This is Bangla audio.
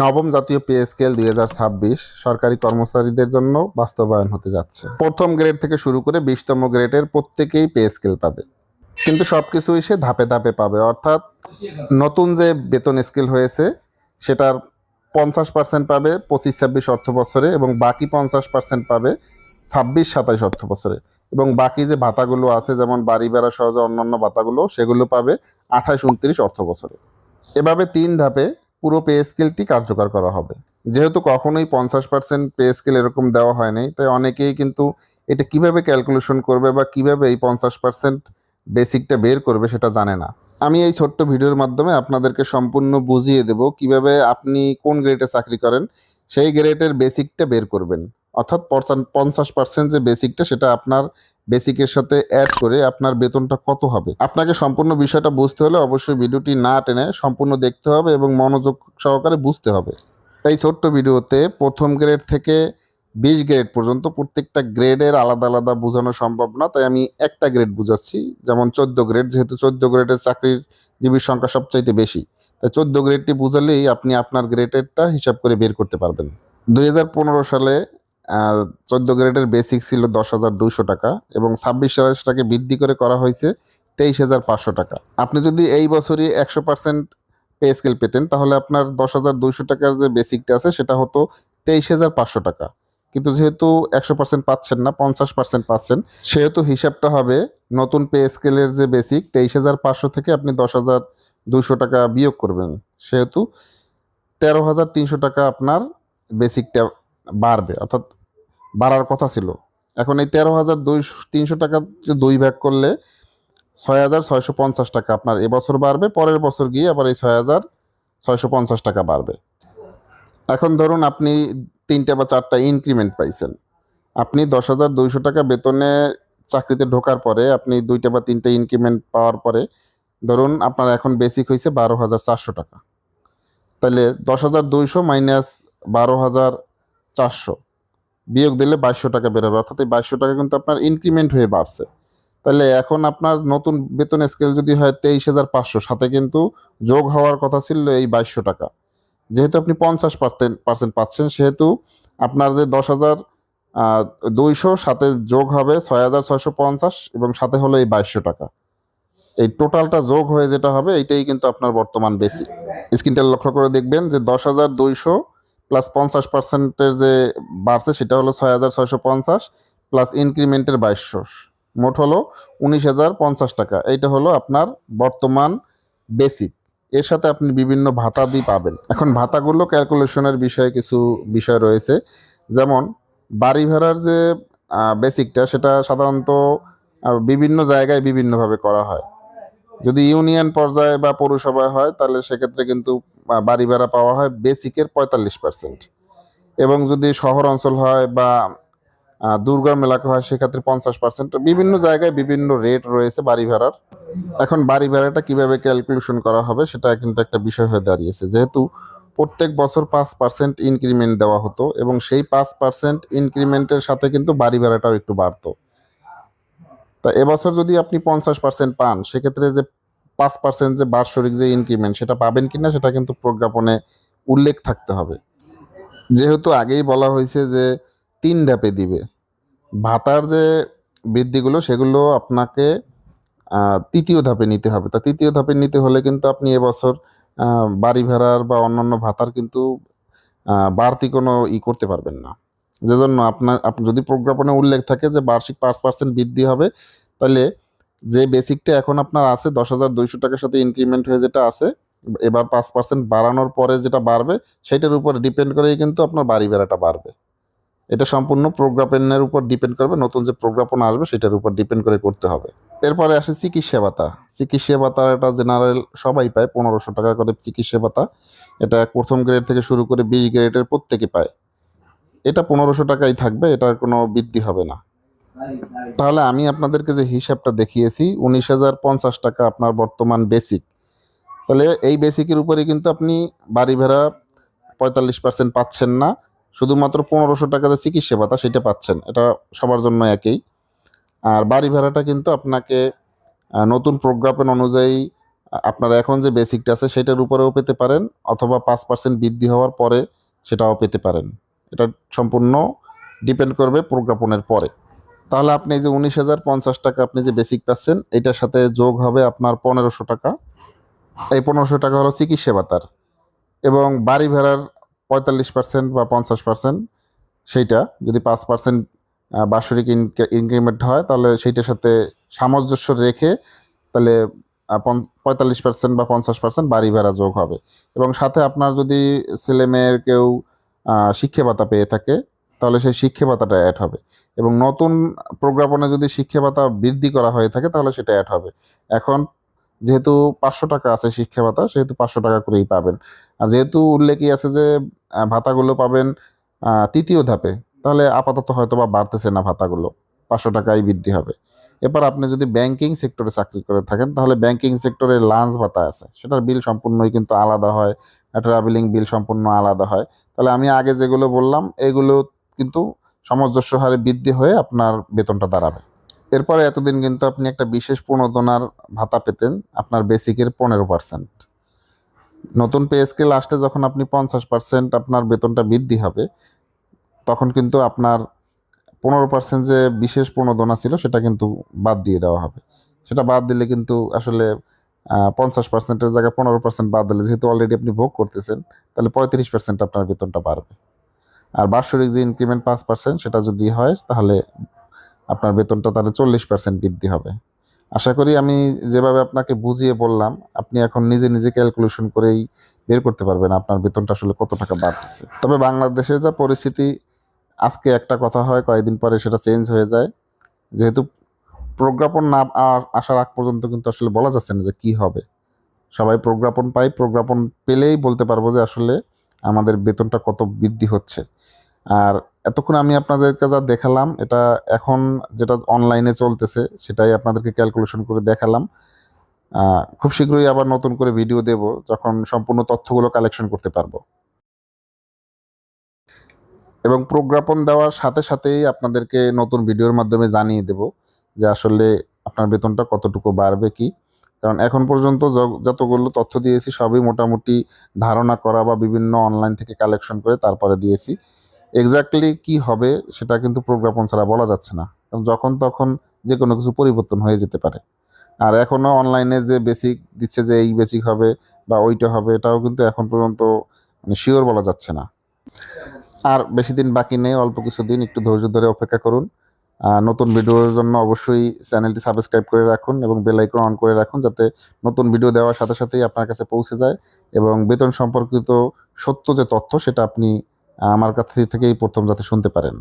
নবম জাতীয় পে স্কেল 2026 সরকারি কর্মচারীদের জন্য বাস্তবায়ন হতে যাচ্ছে। প্রথম গ্রেড থেকে শুরু করে 20তম গ্রেডের প্রত্যেকেই পে স্কেল পাবে, কিন্তু সবকিছুই সে ধাপে ধাপে পাবে। অর্থাৎ নতুন যে বেতন স্কেল হয়েছে সেটার 50% পাবে 25-26 অর্থ বছরে, এবং বাকি 50% পাবে 26-27 অর্থ বছরে, এবং বাকি যে ভাতাগুলো আছে যেমন বাড়ি ভাড়া সহ যে অন্যান্য ভাতাগুলো সেগুলো পাবে 28-29 অর্থ বছরে। এভাবে 3 ধাপে পুরো পে স্কেলটি কার্যকর করা হবে। যেহেতু কখনোই 50% পে স্কেল এরকম দেওয়া হয়নি, তাই অনেকেই কিন্তু এটা কিভাবে ক্যালকুলেশন করবে বা কিভাবে এই 50% বেসিকটা বের করবে সেটা জানে না। আমি এই ছোট্ট ভিডিওর মাধ্যমে আপনাদেরকে সম্পূর্ণ বুঝিয়ে দেব কিভাবে আপনি কোন গ্রেডে চাকরি করেন সেই গ্রেডের বেসিকটা বের করবেন। অর্থাৎ 50% যে বেসিকটা সেটা আপনার বেসিকের সাথে অ্যাড করে আপনার বেতনটা কত হবে। আপনাকে সম্পূর্ণ বিষয়টা বুঝতে হলে অবশ্যই ভিডিওটি না টেনে সম্পূর্ণ দেখতে হবে এবং মনোযোগ সহকারে বুঝতে হবে। এই ছোট্ট ভিডিওতে প্রথম গ্রেড থেকে 20 গ্রেড পর্যন্ত প্রত্যেকটা গ্রেডের আলাদা আলাদা বোঝানো সম্ভব না, তাই আমি একটা গ্রেড বুঝাচ্ছি। যেমন 14 গ্রেড, যেহেতু 14 গ্রেডের চাকরিজীবীর সংখ্যা সবচাইতে বেশি, তাই 14 গ্রেডটি বুঝালেই আপনি আপনার গ্রেডেরটা হিসাব করে বের করতে পারবেন। 2015 সালে 14 গ্রেডের বেসিক ছিল 10,200 টাকা, এবং 26 সালে সেটাকে বৃদ্ধি করে করা হয়েছে 23,500 টাকা। আপনি যদি এই বছরই 100% পে স্কেল পেতেন তাহলে আপনার 10,200 টাকার যে বেসিকটা আছে সেটা হতো 23,500 টাকা। কিন্তু যেহেতু 100% পাচ্ছেন না, 50% পাচ্ছেন, সেহেতু হিসাবটা হবে নতুন পে স্কেলের যে বেসিক 23,500 থেকে আপনি 10,200 টাকা বিয়োগ করবেন, সেহেতু 13,300 টাকা আপনার বেসিকটা বাড়বে, অর্থাৎ বাড়ার কথা ছিল। এখন এই 13,300 টাকা 2 ভাগ করলে 6,650 টাকা আপনার এবছর বাড়বে, পরের বছর গিয়ে আবার এই 6,650 টাকা বাড়বে। এখন ধরুন আপনি 3টা বা 4টা ইনক্রিমেন্ট পাইছেন। আপনি 10,200 টাকা বেতনে চাকরিতে ঢোকার পরে আপনি 2টা বা 3টা ইনক্রিমেন্ট পাওয়ার পরে ধরুন আপনার এখন বেসিক হয়েছে 12,400 টাকা। তাহলে 10,200 মাইনাস 12,400 বিয়োগ দিলে 2,200 টাকা বেরোবে, অর্থাৎ এই 2,200 টাকা কিন্তু আপনার ইনক্রিমেন্ট হয়ে বাড়ছে। তাহলে এখন আপনার নতুন বেতন স্কেল যদি হয় 23,500, সাথে কিন্তু যোগ হওয়ার কথা ছিল এই 2,200 টাকা। যেহেতু আপনি 50% পাচ্ছেন, সেহেতু আপনার যে 10,200 সাথে যোগ হবে 6,650, এবং সাথে হলো এই 2,200 টাকা। এই টোটালটা যোগ হয়ে যেটা হবে এইটাই কিন্তু আপনার বর্তমান বেসিক। স্ক্রিনটা লক্ষ্য করে দেখবেন যে 10,200 প্লাস 50%-এর যে বাড়ছে সেটা হলো 6,650 প্লাস ইনক্রিমেন্টের 2,200, মোট হলো 19,050 টাকা। এইটা হলো আপনার বর্তমান বেসিক। এর সাথে আপনি বিভিন্ন ভাতা দিয়ে পাবেন। এখন ভাতাগুলো ক্যালকুলেশনের বিষয়ে কিছু বিষয় রয়েছে, যেমন বাড়ি ভাড়ার যে বেসিকটা সেটা সাধারণত বিভিন্ন জায়গায় বিভিন্নভাবে করা হয়। যদি ইউনিয়ন পর্যায়ে বা পৌরসভায় হয় তাহলে সেক্ষেত্রে কিন্তু বাড়ি ভাড়া পাওয়া হয় বেসিকের 45%, এবং যদি শহর অঞ্চল হয় বা দুর্গম এলাকা হয় সেক্ষেত্রে 50%। বিভিন্ন জায়গায় বিভিন্ন রেট রয়েছে বাড়ি ভাড়ার। এখন বাড়ি ভাড়াটা কিভাবে ক্যালকুলেশন করা হবে সেটা কিন্তু একটা বিষয় হয়ে দাঁড়িয়েছে, যেহেতু প্রত্যেক বছর 5% ইনক্রিমেন্ট দেওয়া হতো, এবং সেই 5% ইনক্রিমেন্টের সাথে কিন্তু বাড়ি ভাড়াটাও একটু বাড়তো। তা এবছর যদি আপনি 50% পান, সেক্ষেত্রে যে 5% যে বার্ষিক যে ইনক্রিমেন্ট সেটা পাবেন কিনা সেটা কিন্তু প্রজ্ঞাপনে উল্লেখ থাকতে হবে। যেহেতু আগেই বলা হয়েছে যে 3 ধাপে দিবে, ভাতার যে বৃদ্ধিগুলো সেগুলো আপনাকে 3য় ধাপে নিতে হবে। তা 3য় ধাপে নিতে হলে কিন্তু আপনি এবছর বাড়ি ভাড়ার বা অন্যান্য ভাতার কিন্তু বাড়তি কোনো করতে পারবেন না। যেজন্য আপনার যদি প্রজ্ঞাপনে উল্লেখ থাকে যে বার্ষিক 5% বৃদ্ধি হবে, তাহলে যে বেসিকটা এখন আপনার আছে 10,200 টাকার সাথে ইনক্রিমেন্ট হয়ে যেটা আছে, এবার 5% বাড়ানোর পরে যেটা বাড়বে সেটার উপর ডিপেন্ড করেই কিন্তু আপনার বাড়ি ভাড়াটা বাড়বে। এটা সম্পূর্ণ প্রজ্ঞাপনের উপর ডিপেন্ড করবে, নতুন যে প্রজ্ঞাপন আসবে সেটার উপর ডিপেন্ড করে করতে হবে। এরপরে আসে চিকিৎসা ভাতা। চিকিৎসা ভাতা এটা জেনারেল সবাই পায় 1,500 টাকা করে চিকিৎসা ভাতা। এটা প্রথম গ্রেড থেকে শুরু করে 20 গ্রেডের প্রত্যেকে পায়। এটা 1,500 টাকাই থাকবে, এটার কোনো বৃদ্ধি হবে না। তাহলে আমি আপনাদেরকে যে হিসাবটা দেখিয়েছি 19,050 টাকা আপনার বর্তমান বেসিক। তাহলে এই বেসিকের উপরে কিন্তু আপনি বাড়ি ভাড়া 45% পাচ্ছেন না, শুধুমাত্র 1,500 টাকা যে চিকিৎসা ভাতা সেটা পাচ্ছেন। এটা সবার জন্য একই। আর বাড়ি ভাড়াটা কিন্তু আপনাকে নতুন প্রজ্ঞাপন অনুযায়ী আপনার এখন যে বেসিকটা আছে সেটার উপরেও পেতে পারেন, অথবা 5% বৃদ্ধি হওয়ার পরে সেটাও পেতে পারেন। এটা সম্পূর্ণ ডিপেন্ড করবে প্রজ্ঞাপনের পরে। তাহলে আপনি এই যে 19,050 টাকা আপনি যে বেসিক পাচ্ছেন, এটার সাথে যোগ হবে আপনার 1500 টাকা। এই 1500 টাকা হলো চিকিৎসা ভাতার, এবং বাড়ি ভাড়ার 45% বা 50%, সেইটা যদি 5% বাৎসরিক ইনক্রিমেন্ট হয় তাহলে সেইটার সাথে সামঞ্জস্য রেখে তাহলে 45% বা 50% বাড়ি ভাড়া যোগ হবে। এবং সাথে আপনার যদি ছেলে মেয়ের কেউ শিক্ষা ভাতা পেয়ে থাকে তাহলে সেই শিক্ষা ভাতাটা অ্যাড হবে। এবং নতুন প্রজ্ঞাপনে যদি শিক্ষা ভাতা বৃদ্ধি করা হয়ে থাকে তাহলে সেটা অ্যাড হবে। এখন যেহেতু 500 টাকা আছে শিক্ষা ভাতা, সেহেতু 500 টাকা করেই পাবেন। আর যেহেতু উল্লেখই আছে যে ভাতাগুলো পাবেন তৃতীয় ধাপে, তাহলে আপাতত হয়তো বা বাড়তেছে না ভাতাগুলো, 500 টাকাই বৃদ্ধি হবে। এবার আপনি যদি ব্যাংকিং সেক্টরে চাকরি করে থাকেন তাহলে ব্যাংকিং সেক্টরে লাঞ্চ ভাতা আছে, সেটার বিল সম্পূর্ণই কিন্তু আলাদা হয়, ট্রাভেলিং বিল সম্পূর্ণ আলাদা হয়। তাহলে আমি আগে যেগুলো বললাম এগুলো কিন্তু সামঞ্জস্য হারে বৃদ্ধি হয়ে আপনার বেতনটা দাঁড়াবে। এরপরে এতদিন কিন্তু আপনি একটা বিশেষ প্রণোদনার ভাতা পেতেন আপনার বেসিকের 15%। নতুন পে স্কেল আসলে যখন আপনি 50% আপনার বেতনটা বৃদ্ধি হবে, তখন কিন্তু আপনার 15% যে বিশেষ প্রণোদনা ছিল সেটা কিন্তু বাদ দিয়ে দেওয়া হবে। সেটা বাদ দিলে কিন্তু আসলে 50%-এর জায়গায় 15% বাদ দিলে, যেহেতু অলরেডি আপনি ভোগ করতেছেন, তাহলে 35% আপনার বেতনটা বাড়বে। আর বাৎসরিক যে ইনক্রিমেন্ট 5% সেটা যদি হয় তাহলে আপনার বেতনটা তাহলে 40% বৃদ্ধি হবে। আশা করি আমি যেভাবে আপনাকে বুঝিয়ে বললাম আপনি এখন নিজে নিজে ক্যালকুলেশন করেই বের করতে পারবেন আপনার বেতনটা আসলে কত টাকা বাড়তেছে। তবে বাংলাদেশের যা পরিস্থিতি, আজকে একটা কথা হয়, কয়েকদিন পরে সেটা চেঞ্জ হয়ে যায়। যেহেতু প্রজ্ঞাপন না আসার আগ পর্যন্ত কিন্তু আসলে বলা যাচ্ছে না যে কি হবে। সবাই প্রজ্ঞাপন পাই, প্রজ্ঞাপন পেলেই বলতে পারবো যে আসলে আমাদের বেতনটা কত বৃদ্ধি হচ্ছে। আর এতক্ষণ আমি আপনাদেরকে যা দেখালাম এটা এখন যেটা অনলাইনে চলতেছে সেটাই আপনাদেরকে ক্যালকুলেশন করে দেখালাম। খুব শীঘ্রই আবার নতুন করে ভিডিও দেব যখন সম্পূর্ণ তথ্যগুলো কালেকশন করতে পারবো। এবং প্রজ্ঞাপন দেওয়ার সাথে সাথেই আপনাদেরকে নতুন ভিডিওর মাধ্যমে জানিয়ে দেব যে আসলে আপনার বেতনটা কতটুকু বাড়বে কি। কারণ এখন পর্যন্ত যতগুলো তথ্য দিয়েছি সবই মোটামুটি ধারণা করা বা বিভিন্ন অনলাইন থেকে কালেকশন করে তারপরে দিয়েছি। এক্স্যাক্টলি কি হবে সেটা কিন্তু প্রজ্ঞাপন ছাড়া বলা যাচ্ছে না, কারণ যখন তখন যে কোনো কিছু পরিবর্তন হয়ে যেতে পারে। আর এখনও অনলাইনে যে বেসিক দিচ্ছে যে এই বেসিক হবে বা ওইটা হবে, এটাও কিন্তু এখন পর্যন্ত মানে শিওর বলা যাচ্ছে না। আর বেশি দিন বাকি নেই, অল্প কিছু দিন, একটু ধৈর্য ধরে অপেক্ষা করুন। নতুন ভিডিওর জন্য অবশ্যই চ্যানেলটি সাবস্ক্রাইব করে রাখুন এবং বেল আইকন অন করে রাখুন, যাতে নতুন ভিডিও দেওয়ার সাথে সাথেই আপনার কাছে পৌঁছে যায় এবং বেতন সম্পর্কিত সত্য যে তথ্য সেটা আপনি আমার কাছ থেকেই প্রথম যাতে শুনতে পারেন।